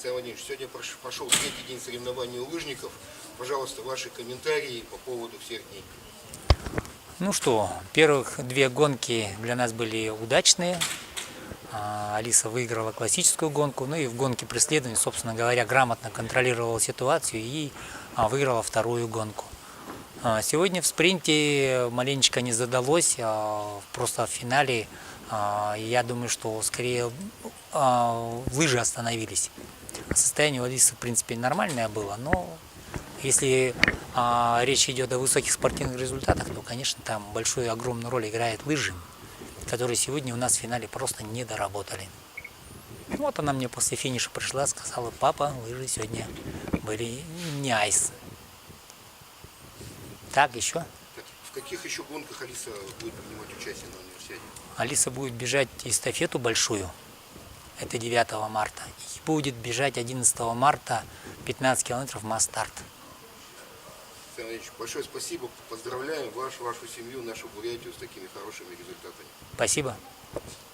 Александр Владимирович, сегодня пошел третий день соревнований у лыжников. Пожалуйста, ваши комментарии по поводу всех дней. Ну что, первых две гонки для нас были удачные. Алиса выиграла классическую гонку, ну и в гонке преследования, собственно говоря, грамотно контролировала ситуацию и выиграла вторую гонку. Сегодня в спринте маленечко не задалось, просто в финале я думаю, что скорее лыжи остановились. Состояние у Алисы, в принципе, нормальное было, но если речь идет о высоких спортивных результатах, то, конечно, там большую, огромную роль играет лыжи, которые сегодня у нас в финале просто не доработали. Вот она мне после финиша пришла, сказала: папа, лыжи сегодня были не айс. Так, еще? В каких еще гонках Алиса будет принимать участие на универсиаде? Алиса будет бежать эстафету большую, это 9 марта, и будет бежать 11 марта 15 километров масс-старт. Александр Владимирович, большое спасибо, поздравляем вашу семью, нашу Бурятию с такими хорошими результатами. Спасибо.